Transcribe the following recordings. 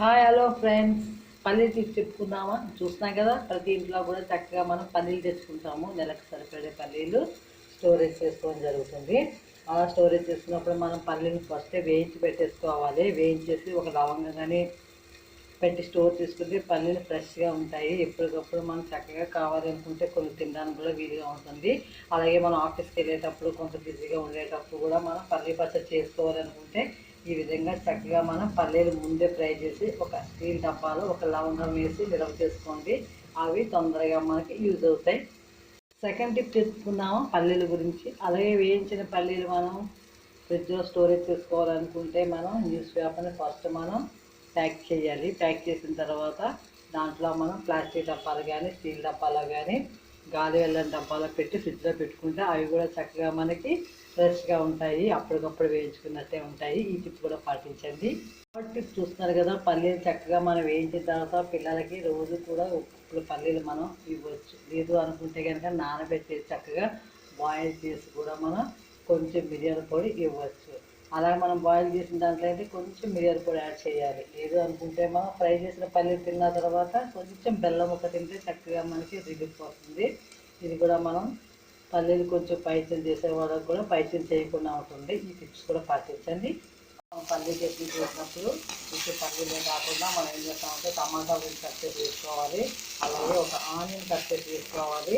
Hi hello friends, పల్లీలు తీసి చెప్పుకుందామా? చూస్తున్నాం కదా, ప్రతి ఇంట్లో కూడా చక్కగా మనం పల్లీలు తెచ్చుకుంటాము. నెలకు సరిపడే పల్లీలు స్టోరేజ్ చేసుకోవడం జరుగుతుంది. అలా స్టోరేజ్ చేసుకున్నప్పుడు మనం పల్లీలు ఫస్ట్ వేయించి పెట్టేసుకోవాలి. వేయించేసి ఒక లవంగా కానీ పెట్టి స్టోర్ చేసుకుంటే పల్లీలు ఫ్రెష్గా ఉంటాయి. ఎప్పటికప్పుడు మనం చక్కగా కావాలి అనుకుంటే కొన్ని తినడానికి కూడా వీలుగా ఉంటుంది. అలాగే మనం ఆఫీస్కి వెళ్ళేటప్పుడు కొంత బిజీగా ఉండేటప్పుడు కూడా మనం పల్లీ పచ్చడి చేసుకోవాలనుకుంటే ఈ విధంగా చక్కగా మనం పల్లీలు ముందే ఫ్రై చేసి ఒక స్టీల్ డబ్బాలో ఒక లవంగం వేసి నిల్వ చేసుకోండి. అవి తొందరగా మనకి యూజ్ అవుతాయి. సెకండ్ టిప్ చెప్పుకుందాము పల్లీల గురించి. అలాగే వేయించిన పల్లీలు మనం ఫ్రిడ్జ్లో స్టోరేజ్ చేసుకోవాలనుకుంటే మనం న్యూస్ పేపర్ని ఫస్ట్ మనం ప్యాక్ చేయాలి. ప్యాక్ చేసిన తర్వాత దాంట్లో మనం ప్లాస్టిక్ డబ్బాలు కానీ స్టీల్ డబ్బాలో కానీ గాలి వెళ్ళని డబ్బాలో పెట్టి ఫ్రిడ్జ్లో పెట్టుకుంటే అవి కూడా చక్కగా మనకి ఫ్రెష్గా ఉంటాయి. అప్పటికప్పుడు వేయించుకున్నట్టే ఉంటాయి. ఈ టిప్ కూడా పాటించండి. థర్డ్ టిప్ చూస్తున్నారు కదా, పల్లీలు చక్కగా మనం వేయించిన తర్వాత పిల్లలకి రోజు కూడా ఇప్పుడు పల్లీలు మనం ఇవ్వచ్చు. లేదు అనుకుంటే కనుక నానబెట్టి చక్కగా బాయిల్ చేసి కూడా మనం కొంచెం మిరియాల పొడి ఇవ్వచ్చు. అలాగే మనం బాయిల్ చేసిన దాంట్లో అయితే కొంచెం మిరియాల పొడి యాడ్ చేయాలి. లేదు అనుకుంటే మనం ఫ్రై చేసిన పల్లీలు తిన్న తర్వాత కొంచెం బెల్లం ఒక తింటే చక్కగా మనకి రిలీఫ్ వస్తుంది. ఇది కూడా మనం పల్లీలు కొంచెం పైచలు చేసే వాళ్ళకి కూడా పైచలు చేయకుండా ఉంటుంది. ఈ టిప్స్ కూడా పాటించండి. పల్లీ చట్నీ చేసినప్పుడు ఇప్పుడు పల్లీలే కాకుండా మనం ఏం చేస్తామంటే టమాటాలు కట్ చేసి వేసుకోవాలి. అలాగే ఒక ఆనియన్ కట్ చేసి వేసుకోవాలి.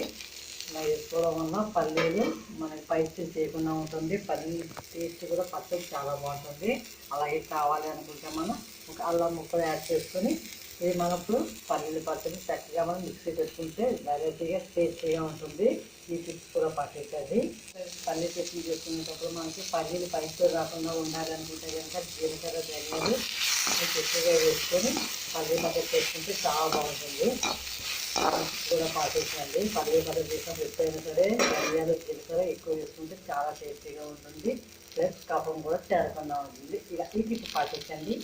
ఇలా వేసుకోవడం వల్ల పల్లీలు మనకి పైచలు చేయకుండా ఉంటుంది. పల్లీ టేస్ట్ కూడా పచ్చడి చాలా బాగుంటుంది. అలాగే కావాలి అనుకుంటే మనం ఒక అల్లం ముక్కలు యాడ్ చేసుకొని ఇది మనం ఇప్పుడు పల్లీలు పచ్చడి చక్కగా మనం మిక్సీ పెట్టుకుంటే వెరైటీగా టేస్టీగా ఉంటుంది. ఈ టిప్స్ కూడా పాటించండి. పల్లీ చట్నీ చేసుకునేటప్పుడు మనకి పల్లీలు పైసలు రాకుండా ఉండాలనుకుంటే కనుక జీలకర్ర ధనియాలు ఎక్కువగా వేసుకొని పల్లీ పచ్చడి చేసుకుంటే చాలా బాగుంటుంది. కూడా పాటించండి. పల్లీ పచ్చడి చేసినప్పుడు ఎప్పుడైనా సరే ధనియాలు జీలకర్ర ఎక్కువ వేసుకుంటే చాలా టేస్టీగా ఉంటుంది. ప్లస్ కఫం కూడా చేరకుండా ఉంటుంది. ఇలా ఈ టిప్ పాటించండి.